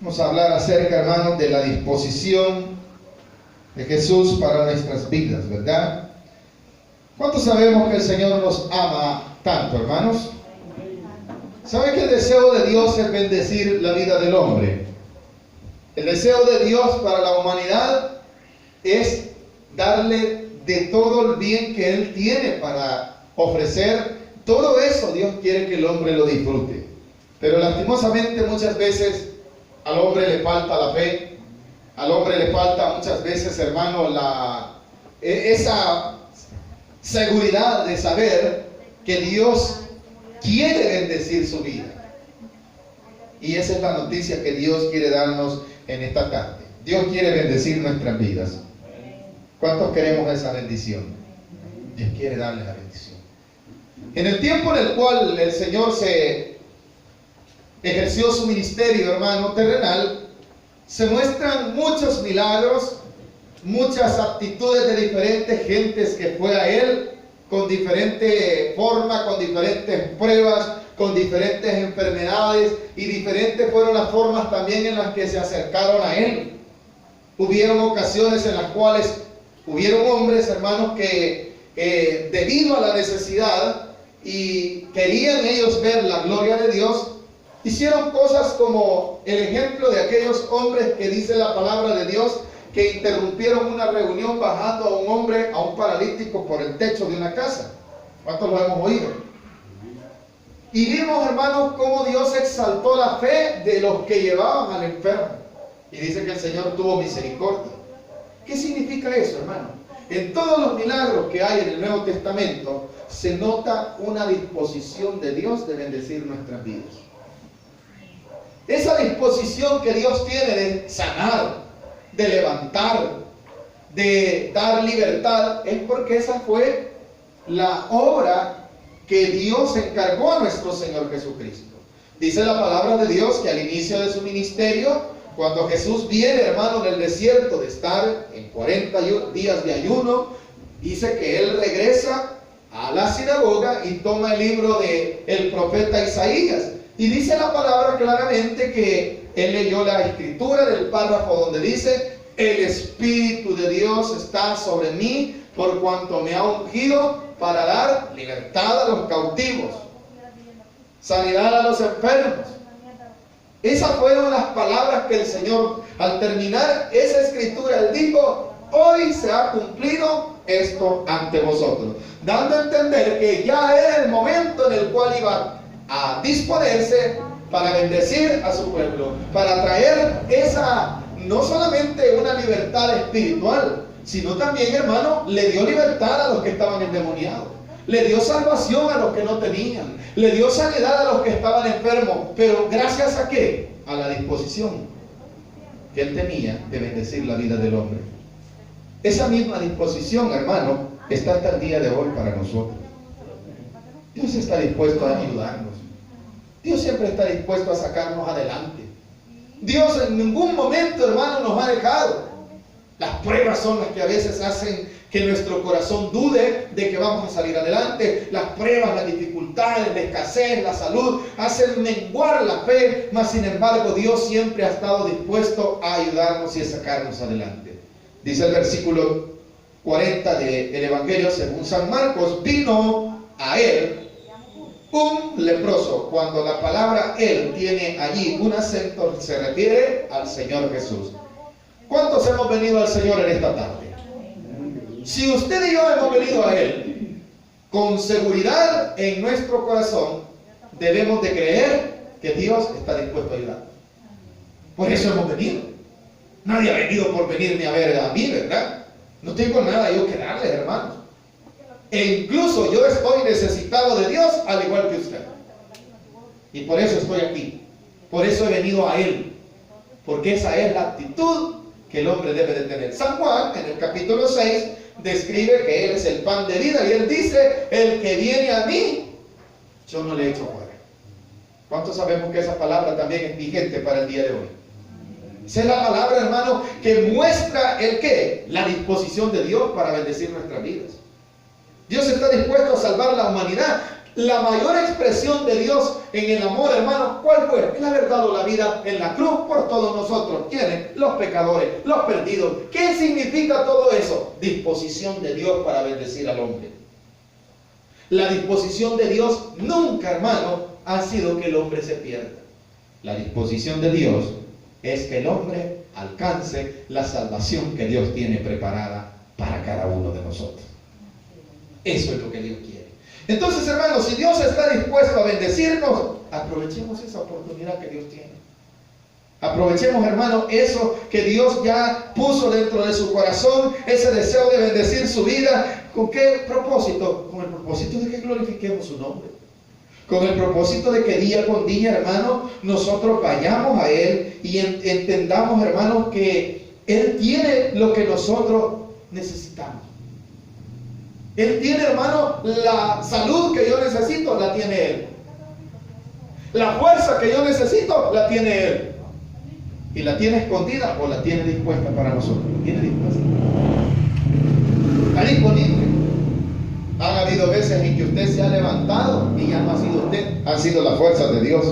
Vamos a hablar acerca, hermanos, de la disposición de Jesús para nuestras vidas, ¿verdad? ¿Cuántos sabemos que el Señor nos ama tanto, hermanos? ¿Saben que el deseo de Dios es bendecir la vida del hombre? El deseo de Dios para la humanidad es darle de todo el bien que Él tiene para ofrecer. Todo eso Dios quiere que el hombre lo disfrute. Pero lastimosamente muchas veces al hombre le falta la fe, al hombre le falta muchas veces, hermano, esa seguridad de saber que Dios quiere bendecir su vida. Y esa es la noticia que Dios quiere darnos en esta tarde. Dios quiere bendecir nuestras vidas. ¿Cuántos queremos esa bendición? Dios quiere darle la bendición. En el tiempo en el cual el Señor se ejerció su ministerio, hermano, terrenal, se muestran muchos milagros, muchas actitudes de diferentes gentes que fue a Él, con diferente forma, con diferentes pruebas, con diferentes enfermedades, y diferentes fueron las formas también en las que se acercaron a Él. Hubieron ocasiones en las cuales hubieron hombres, hermanos, que debido a la necesidad y querían ellos ver la gloria de Dios, hicieron cosas como el ejemplo de aquellos hombres que dice la palabra de Dios, que interrumpieron una reunión bajando a un hombre, a un paralítico, por el techo de una casa. ¿Cuántos lo hemos oído? Y vimos, hermanos, cómo Dios exaltó la fe de los que llevaban al enfermo. Y dice que el Señor tuvo misericordia. ¿Qué significa eso, hermano? En todos los milagros que hay en el Nuevo Testamento se nota una disposición de Dios de bendecir nuestras vidas. Esa disposición que Dios tiene de sanar, de levantar, de dar libertad, es porque esa fue la obra que Dios encargó a nuestro Señor Jesucristo. Dice la palabra de Dios que al inicio de su ministerio, cuando Jesús viene, hermano, en el desierto de estar en 40 días de ayuno, dice que Él regresa a la sinagoga y toma el libro del profeta Isaías. Y dice la palabra claramente que Él leyó la escritura del párrafo donde dice: el Espíritu de Dios está sobre mí, por cuanto me ha ungido para dar libertad a los cautivos, sanidad a los enfermos. Esas fueron las palabras que el Señor, al terminar esa escritura, Él dijo: hoy se ha cumplido esto ante vosotros, dando a entender que ya era el momento en el cual iba a disponerse para bendecir a su pueblo, para traer esa, no solamente una libertad espiritual, sino también, hermano, le dio libertad a los que estaban endemoniados, le dio salvación a los que no tenían, le dio sanidad a los que estaban enfermos. Pero ¿gracias a qué? A la disposición que Él tenía de bendecir la vida del hombre. Esa misma disposición, hermano, está hasta el día de hoy para nosotros. Dios está dispuesto a ayudarnos. Dios siempre está dispuesto a sacarnos adelante. Dios en ningún momento, hermano, nos ha dejado. Las pruebas son las que a veces hacen que nuestro corazón dude de que vamos a salir adelante. Las pruebas, las dificultades, la escasez, la salud, hacen menguar la fe. Mas sin embargo, Dios siempre ha estado dispuesto a ayudarnos y a sacarnos adelante. Dice el versículo 40 del Evangelio según San Marcos: vino a Él un leproso. Cuando la palabra Él tiene allí un acento, se refiere al Señor Jesús. ¿Cuántos hemos venido al Señor en esta tarde? Si usted y yo hemos venido a Él, con seguridad en nuestro corazón, debemos de creer que Dios está dispuesto a ayudar. Por eso hemos venido. Nadie ha venido por venirme a ver a mí, ¿verdad? No tengo nada yo que darles, hermanos. E incluso yo estoy necesitado de Dios al igual que usted. Y por eso estoy aquí. Por eso he venido a Él. Porque esa es la actitud que el hombre debe de tener. San Juan, en el capítulo 6, describe que Él es el pan de vida. Y Él dice: el que viene a mí, yo no le echo fuera. ¿Cuántos sabemos que esa palabra también es vigente para el día de hoy? Esa es la palabra, hermano, que muestra el qué, la disposición de Dios para bendecir nuestras vidas. Dios está dispuesto a salvar la humanidad. La mayor expresión de Dios en el amor, hermano, ¿cuál fue? El haber dado la vida en la cruz por todos nosotros. ¿Quiénes? Los pecadores, los perdidos. ¿Qué significa todo eso? Disposición de Dios para bendecir al hombre. La disposición de Dios nunca, hermano, ha sido que el hombre se pierda. La disposición de Dios es que el hombre alcance la salvación que Dios tiene preparada para cada uno de nosotros. Eso es lo que Dios quiere. Entonces, hermanos, si Dios está dispuesto a bendecirnos, aprovechemos esa oportunidad que Dios tiene. Aprovechemos, hermano, eso que Dios ya puso dentro de su corazón, ese deseo de bendecir su vida. ¿Con qué propósito? Con el propósito de que glorifiquemos su nombre. Con el propósito de que día con día, hermano, nosotros vayamos a Él y entendamos, hermano, que Él tiene lo que nosotros necesitamos. Él tiene, hermano, la salud que yo necesito, la tiene Él. La fuerza que yo necesito, la tiene Él. ¿Y la tiene escondida o la tiene dispuesta para nosotros? La tiene dispuesta. Está disponible. Han habido veces en que usted se ha levantado y ya no ha sido usted. Han sido las fuerzas de Dios.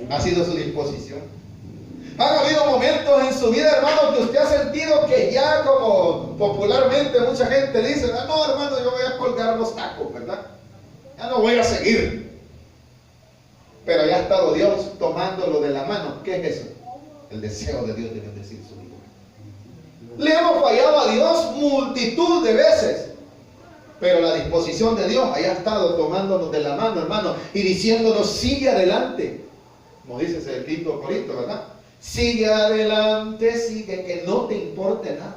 Ha sido su disposición. Han habido momentos en su vida, hermano, que usted ha sentido que ya, como popularmente mucha gente dice, no, hermano, yo voy a colgar los tacos, ¿verdad? Ya no voy a seguir. Pero ya ha estado Dios tomándolo de la mano. ¿Qué es eso? El deseo de Dios de bendecir su vida. Le hemos fallado a Dios multitud de veces. Pero la disposición de Dios haya estado tomándonos de la mano, hermano, y diciéndonos, sigue adelante. Como dice ese lindo corito, ¿verdad? Sigue adelante, sigue, que no te importe nada.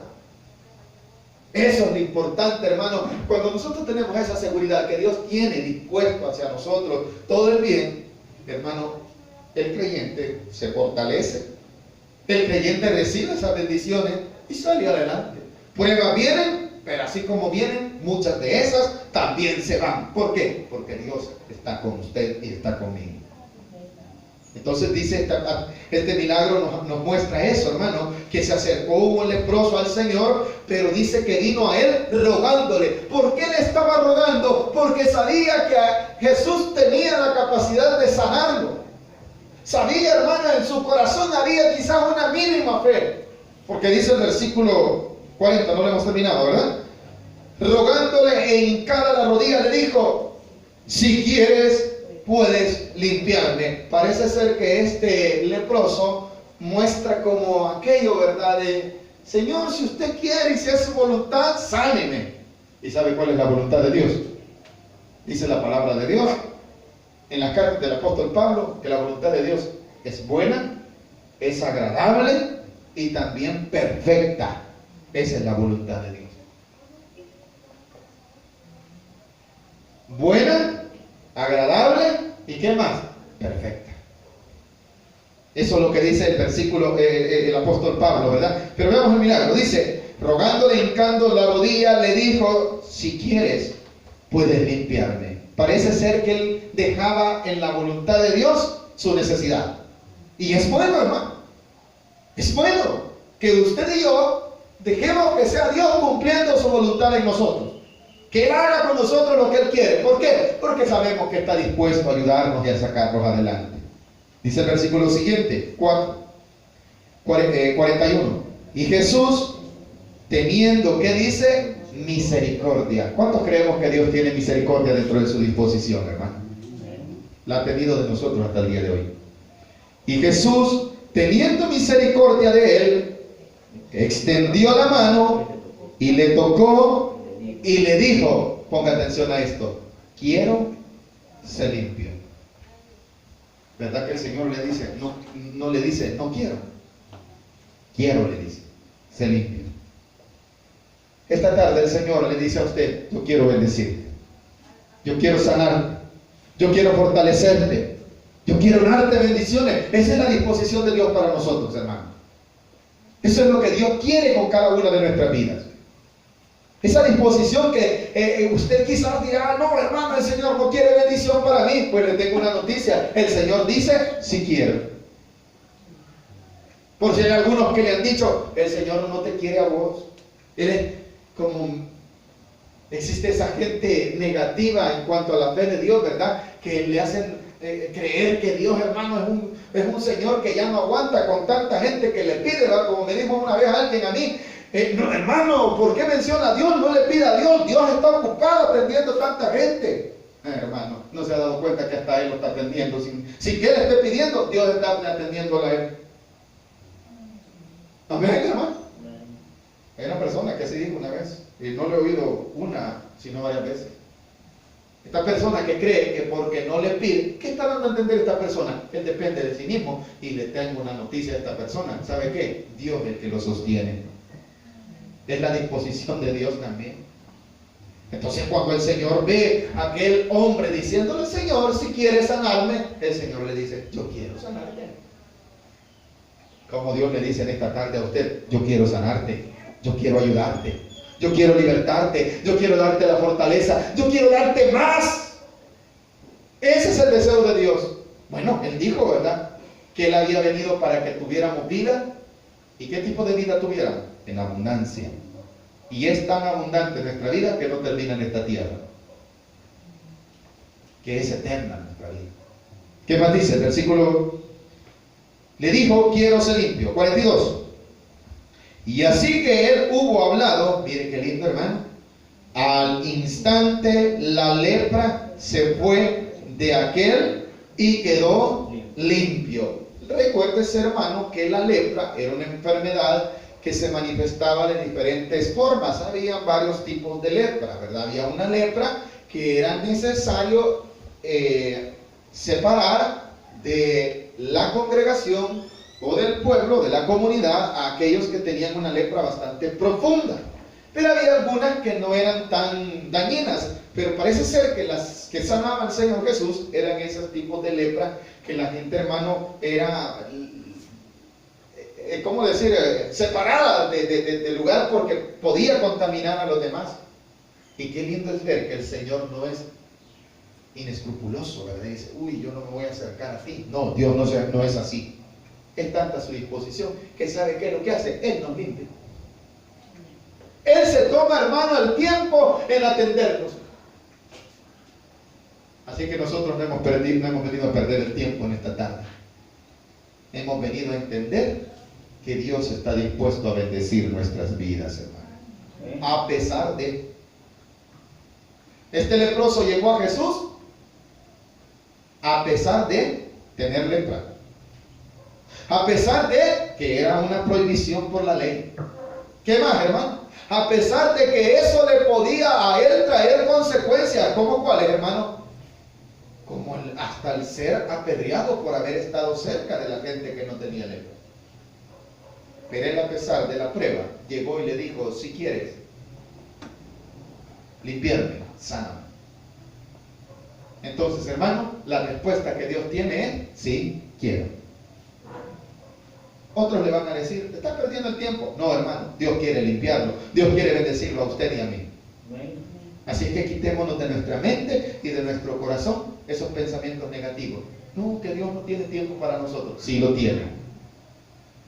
Eso es lo importante, hermano. Cuando nosotros tenemos esa seguridad que Dios tiene dispuesto hacia nosotros todo el bien, hermano, el creyente se fortalece. El creyente recibe esas bendiciones y sale adelante. Pruebas vienen, pero así como vienen, muchas de esas también se van. ¿Por qué? Porque Dios está con usted y está conmigo. Entonces dice, este milagro nos muestra eso, hermano, que se acercó un leproso al Señor, pero dice que vino a él rogándole. ¿Por qué le estaba rogando? Porque sabía que Jesús tenía la capacidad de sanarlo. Sabía, hermano, en su corazón había quizás una mínima fe. Porque dice el versículo 40, no lo hemos terminado, ¿verdad? Rogándole en cara la rodilla, le dijo, si quieres, puedes limpiarme. Parece ser que este leproso muestra como aquello, ¿verdad? De, Señor, si usted quiere y si es su voluntad, sáneme. ¿Y sabe cuál es la voluntad de Dios? Dice la palabra de Dios en las cartas del apóstol Pablo, que la voluntad de Dios es buena, es agradable y también perfecta. Esa es la voluntad de Dios. Buena, agradable y ¿qué más? Perfecta. Eso es lo que dice el versículo, el apóstol Pablo, ¿verdad? Pero veamos el milagro. Dice, rogándole, hincando la rodilla, le dijo, si quieres, puedes limpiarme. Parece ser que él dejaba en la voluntad de Dios su necesidad. Y es bueno, hermano. Es bueno que usted y yo dejemos que sea Dios cumpliendo su voluntad en nosotros. Que Él haga con nosotros lo que Él quiere. ¿Por qué? Porque sabemos que está dispuesto a ayudarnos y a sacarnos adelante. Dice el versículo siguiente, 41. Y Jesús, teniendo, ¿qué dice? Misericordia. ¿Cuántos creemos que Dios tiene misericordia dentro de su disposición, hermano? La ha tenido de nosotros hasta el día de hoy. Y Jesús, teniendo misericordia de él, extendió la mano y le tocó y le dijo, ponga atención a esto, quiero ser limpio. ¿Verdad que el Señor le dice, no le dice, no quiero? Quiero, le dice, ser limpio. Esta tarde el Señor le dice a usted, yo quiero bendecirte, yo quiero sanarte, yo quiero fortalecerte, yo quiero darte bendiciones. Esa es la disposición de Dios para nosotros, hermano. Eso es lo que Dios quiere con cada una de nuestras vidas. Esa disposición que usted quizás dirá, no, hermano, el Señor no quiere bendición para mí. Pues le tengo una noticia, el Señor dice, sí quiero. Por si hay algunos que le han dicho, el Señor no te quiere a vos. Él es como Existe esa gente negativa en cuanto a la fe de Dios, ¿verdad? Que le hacen creer que Dios, hermano, es un Señor que ya no aguanta con tanta gente que le pide, ¿verdad? Como me dijo una vez alguien a mí, no, hermano, ¿por qué menciona a Dios? No le pida a Dios, Dios está ocupado atendiendo tanta gente. Hermano, no se ha dado cuenta que hasta Él lo está atendiendo. Sin que Él esté pidiendo, Dios está atendiéndolo a Él. Amén, hermano. Hay una persona que así dijo una vez, y no lo he oído una, sino varias veces. Esta persona que cree que porque no le pide, ¿qué está dando a entender esta persona? Él depende de sí mismo. Y le tengo una noticia a esta persona. ¿Sabe qué? Dios es el que lo sostiene. Es la disposición de Dios también. Entonces cuando el Señor ve a aquel hombre diciéndole, Señor, si quieres sanarme, el Señor le dice, yo quiero sanarte. Como Dios le dice en esta tarde a usted, yo quiero sanarte, yo quiero ayudarte, yo quiero libertarte, yo quiero darte la fortaleza, yo quiero darte más. Ese es el deseo de Dios. Bueno, Él dijo, ¿verdad?, que Él había venido para que tuviéramos vida. ¿Y qué tipo de vida tuviéramos? En abundancia. Y es tan abundante nuestra vida que no termina en esta tierra, que es eterna nuestra vida. ¿Qué más dice el versículo? Le dijo, quiero ser limpio. 42. Y así que él hubo hablado, mire qué lindo, hermano, al instante la lepra se fue de aquel y quedó limpio. Recuérdese, hermano, que la lepra era una enfermedad que se manifestaba de diferentes formas. Había varios tipos de lepra, ¿verdad? Había una lepra que era necesario separar de la congregación o del pueblo, de la comunidad, a aquellos que tenían una lepra bastante profunda. Pero había algunas que no eran tan dañinas, pero parece ser que las que sanaba el Señor Jesús eran esos tipos de lepra que la gente, hermano, era, ¿cómo decir?, separada del lugar porque podía contaminar a los demás. Y qué lindo es ver que el Señor no es inescrupuloso, ¿verdad? Dice, uy, yo no me voy a acercar a ti. No, Dios no es así. Es tanta su disposición que sabe qué es lo que hace. Él nos limpia. Él se toma, hermano, el tiempo en atendernos. Así que nosotros no hemos venido a perder el tiempo en esta tarde. Hemos venido a entender que Dios está dispuesto a bendecir nuestras vidas, hermano. A pesar de... Este leproso llegó a Jesús a pesar de tener lepra. A pesar de que era una prohibición por la ley. ¿Qué más, hermano? A pesar de que eso le podía a él traer consecuencias. ¿Cómo cuáles, hermano? Como hasta el ser apedreado por haber estado cerca de la gente que no tenía lepra. Pero él, a pesar de la prueba, llegó y le dijo, si quieres limpiarme, sáname. Entonces, hermano, la respuesta que Dios tiene es, sí, quiero. Otros le van a decir, te estás perdiendo el tiempo. No, hermano, Dios quiere limpiarlo. Dios quiere bendecirlo a usted y a mí. Así es que quitémonos de nuestra mente y de nuestro corazón esos pensamientos negativos. No, que Dios no tiene tiempo para nosotros. Sí lo tiene.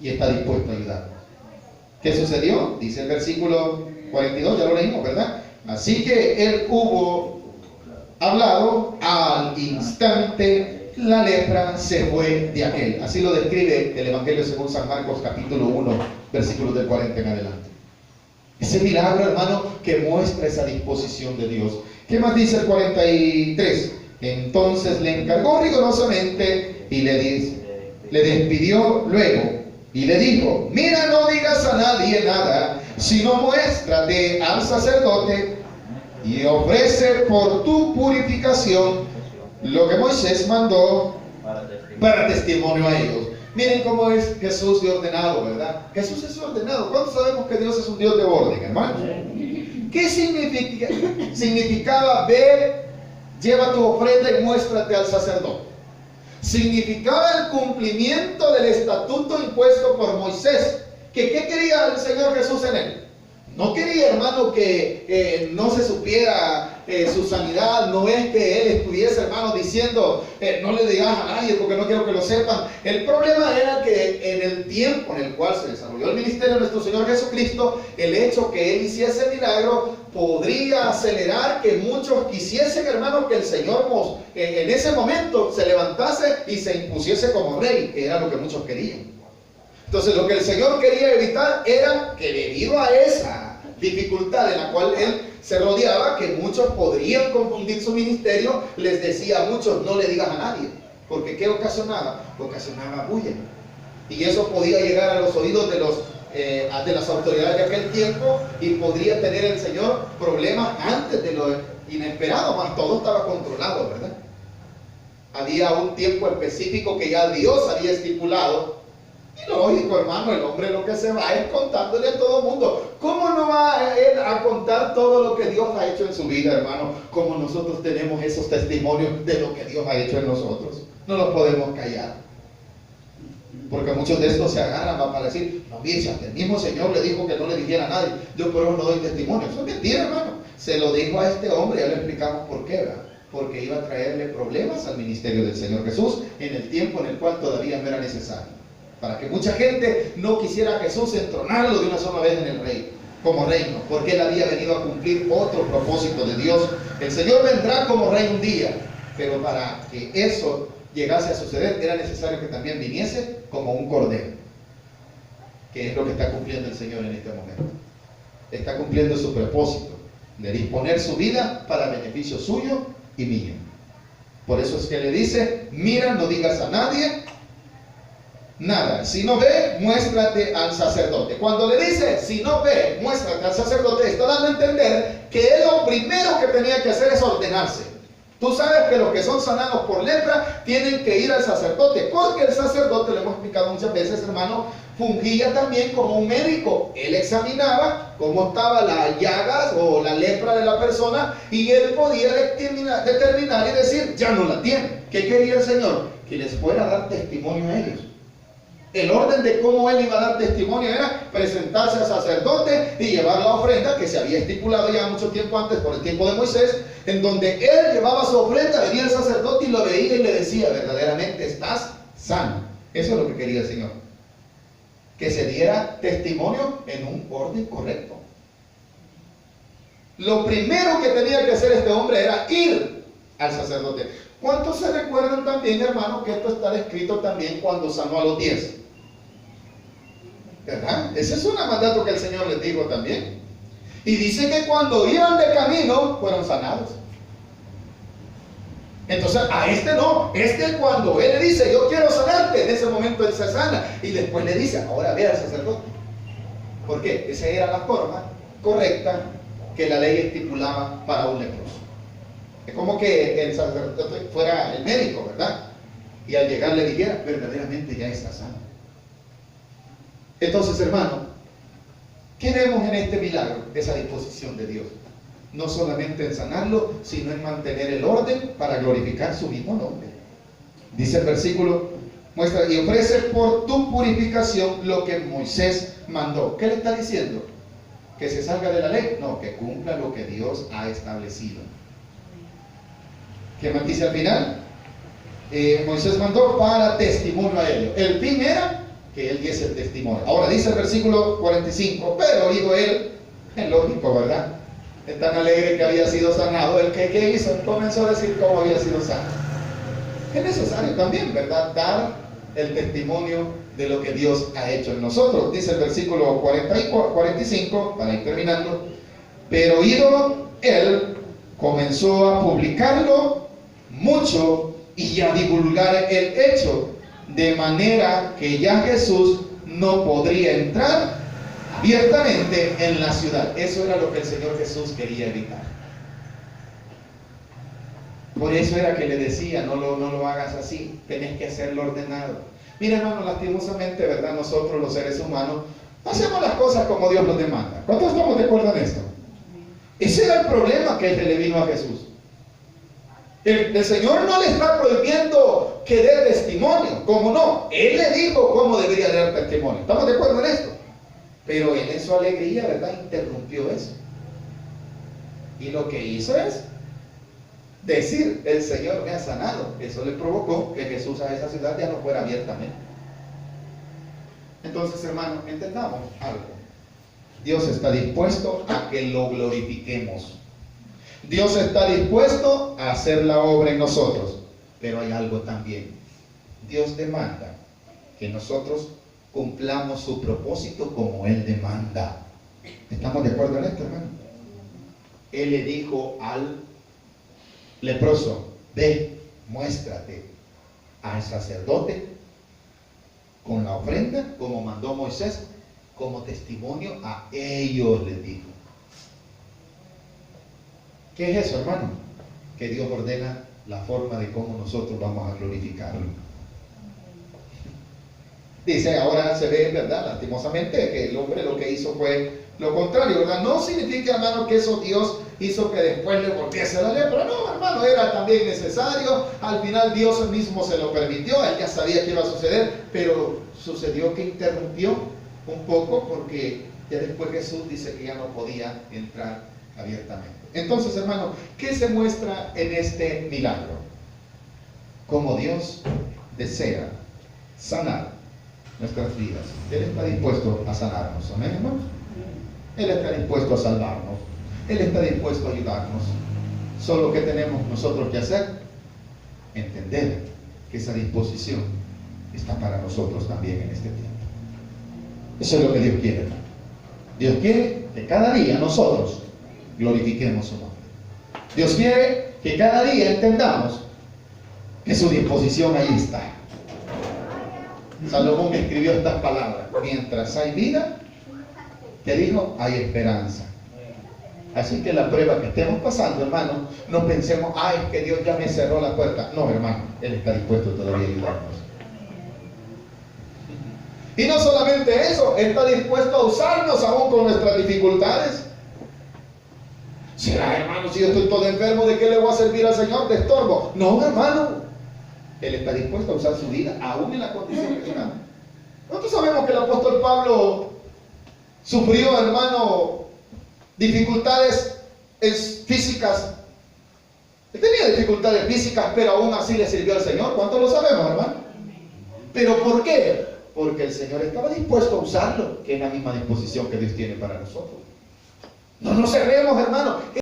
Y está dispuesto a ayudarnos. ¿Qué sucedió? Dice el versículo 42, ya lo leímos, ¿verdad? Así que él hubo hablado, al instante la lepra se fue de aquel. Así lo describe el Evangelio según San Marcos capítulo 1, versículos del 40 en adelante. Ese milagro, hermano, que muestra esa disposición de Dios. ¿Qué más dice el 43? Entonces le encargó rigurosamente y le despidió luego y le dijo, mira, no digas a nadie nada, sino muéstrate al sacerdote y ofrece por tu purificación lo que Moisés mandó para testimonio a ellos. Miren cómo es Jesús de ordenado, ¿verdad? Jesús es ordenado. ¿Cuántos sabemos que Dios es un Dios de orden, hermano? ¿Qué significaba ver, lleva tu ofrenda y muéstrate al sacerdote? Significaba el cumplimiento del estatuto impuesto por Moisés. ¿Qué quería el Señor Jesús en él? No quería, hermano, que no se supiera su sanidad, no es que él estuviese, hermano, diciendo, no le digas a nadie porque no quiero que lo sepan. El problema era que en el tiempo en el cual se desarrolló el ministerio de nuestro Señor Jesucristo, el hecho que él hiciese el milagro podría acelerar que muchos quisiesen, hermano, que el Señor en ese momento se levantase y se impusiese como rey, que era lo que muchos querían. Entonces lo que el Señor quería evitar era que debido a esa dificultad en la cual él se rodeaba, que muchos podrían confundir su ministerio, les decía a muchos, no le digas a nadie, porque ¿qué ocasionaba? Ocasionaba bulla. Y eso podía llegar a los oídos de las autoridades de aquel tiempo, y podría tener el Señor problemas antes de lo inesperado, mas todo estaba controlado, ¿verdad? Había un tiempo específico que ya Dios había estipulado. Y lógico, hermano, el hombre lo que se va es contándole a todo el mundo. ¿Cómo no va él a contar todo lo que Dios ha hecho en su vida, hermano? Como nosotros tenemos esos testimonios de lo que Dios ha hecho en nosotros. No los podemos callar. Porque muchos de estos se agarran para decir, no, mira, el mismo Señor le dijo que no le dijera a nadie. Yo por eso no doy testimonio. Eso es mentira, hermano. Se lo dijo a este hombre, ya le explicamos por qué, ¿verdad? Porque iba a traerle problemas al ministerio del Señor Jesús en el tiempo en el cual todavía no era necesario. Para que mucha gente no quisiera a Jesús entronarlo de una sola vez en el rey, como reino, porque él había venido a cumplir otro propósito de Dios. El Señor vendrá como rey un día, pero para que eso llegase a suceder era necesario que también viniese como un cordero, que es lo que está cumpliendo el Señor en este momento. Está cumpliendo su propósito de disponer su vida para beneficio suyo y mío. Por eso es que le dice, mira, no digas a nadie nada. Si no ve, muéstrate al sacerdote. Cuando le dice, si no ve, muéstrate al sacerdote, está dando a entender que él lo primero que tenía que hacer es ordenarse. Tú sabes que los que son sanados por lepra tienen que ir al sacerdote, porque el sacerdote, lo hemos explicado muchas veces, hermano, fungía también como un médico. Él examinaba cómo estaba las llagas o la lepra de la persona, y él podía determinar y decir, ya no la tiene. ¿Qué quería el Señor? Que les fuera a dar testimonio a ellos. El orden de cómo él iba a dar testimonio era presentarse al sacerdote y llevar la ofrenda que se había estipulado ya mucho tiempo antes, por el tiempo de Moisés, en donde él llevaba su ofrenda, venía el sacerdote y lo veía y le decía, verdaderamente estás sano. Eso es lo que quería el Señor, que se diera testimonio en un orden correcto. Lo primero que tenía que hacer este hombre era ir al sacerdote. ¿Cuántos se recuerdan también, hermano, que esto está descrito también cuando sanó a los 10? ¿Verdad? Ese es un mandato que el Señor les dijo también. Y dice que cuando iban de camino fueron sanados. Entonces a este no, este cuando él le dice, yo quiero sanarte, en ese momento él se sana. Y después le dice, ahora ve al sacerdote. ¿Por qué? Esa era la forma correcta que la ley estipulaba para un leproso. Es como que el sacerdote fuera el médico, ¿verdad? Y al llegar le dijera, verdaderamente ya está sano. Entonces, hermano, ¿qué vemos en este milagro? Esa disposición de Dios. No solamente en sanarlo, sino en mantener el orden para glorificar su mismo nombre. Dice el versículo, muestra, y ofrece por tu purificación lo que Moisés mandó. ¿Qué le está diciendo? ¿Que se salga de la ley? No, que cumpla lo que Dios ha establecido. ¿Qué más dice al final? Moisés mandó para testimonio a ellos. El fin era que él diese el testimonio. Ahora dice el versículo 45, pero oído él, es lógico, ¿verdad? Es tan alegre que había sido sanado. El que ¿qué hizo? Comenzó a decir cómo había sido sanado. Es necesario también, ¿verdad? Dar el testimonio de lo que Dios ha hecho en nosotros. Dice el versículo 45, para ir terminando, pero oído él, comenzó a publicarlo mucho y a divulgar el hecho, de manera que ya Jesús no podría entrar abiertamente en la ciudad. Eso era lo que el Señor Jesús quería evitar. Por eso era que le decía, no lo hagas así, tenés que hacerlo ordenado. Mira, hermano, lastimosamente, ¿verdad? Nosotros los seres humanos hacemos las cosas como Dios nos demanda. ¿Cuántos estamos de acuerdo en esto? Ese era el problema que le vino a Jesús. El Señor no le está prohibiendo que dé testimonio. ¿Cómo no? Él le dijo cómo debería dar testimonio. ¿Estamos de acuerdo en esto? Pero él en su alegría, ¿verdad?, interrumpió eso. Y lo que hizo es decir, el Señor me ha sanado. Eso le provocó que Jesús a esa ciudad ya no fuera abiertamente. Entonces, hermanos, entendamos algo. Dios está dispuesto a que lo glorifiquemos. Dios está dispuesto a hacer la obra en nosotros. Pero hay algo también. Dios demanda que nosotros cumplamos su propósito como Él demanda. ¿Estamos de acuerdo en esto, hermano? Él le dijo al leproso: ve, muéstrate al sacerdote con la ofrenda, como mandó Moisés, como testimonio a ellos, les dijo. ¿Qué es eso, hermano? Que Dios ordena la forma de cómo nosotros vamos a glorificarlo. Dice, ahora se ve, ¿verdad?, lastimosamente, que el hombre lo que hizo fue lo contrario, ¿verdad? No significa, hermano, que eso Dios hizo que después le volviese la lepra. No, hermano, era también necesario. Al final Dios mismo se lo permitió. Él ya sabía que iba a suceder, pero sucedió que interrumpió un poco, porque ya después Jesús dice que ya no podía entrar abiertamente. Entonces, hermano, ¿qué se muestra en este milagro? Como Dios desea sanar nuestras vidas. Él está dispuesto a sanarnos. ¿Amén, hermanos? Él está dispuesto a salvarnos. Él está dispuesto a ayudarnos. Solo que tenemos nosotros que hacer, entender que esa disposición está para nosotros también en este tiempo. Eso es lo que Dios quiere, hermano. Dios quiere que cada día nosotros glorifiquemos su nombre. Dios quiere que cada día entendamos que su disposición ahí está. Salomón escribió estas palabras: mientras hay vida, ¿qué dijo? Hay esperanza. Así que la prueba que estemos pasando, hermano, no pensemos, ay, es que Dios ya me cerró la puerta. No, hermano, Él está dispuesto todavía a ayudarnos. Y no solamente eso, está dispuesto a usarnos aún con nuestras dificultades. ¿Será, hermano, si yo estoy todo enfermo, de qué le voy a servir al Señor? De estorbo. No, hermano, Él está dispuesto a usar su vida aún en la condición que está. Nosotros sabemos que el apóstol Pablo sufrió, hermano, dificultades físicas. Él tenía dificultades físicas, pero aún así le sirvió al Señor. ¿Cuántos lo sabemos, hermano? ¿Pero por qué? Porque el Señor estaba dispuesto a usarlo, que es la misma disposición que Dios tiene para nosotros. No nos cerremos, hermano.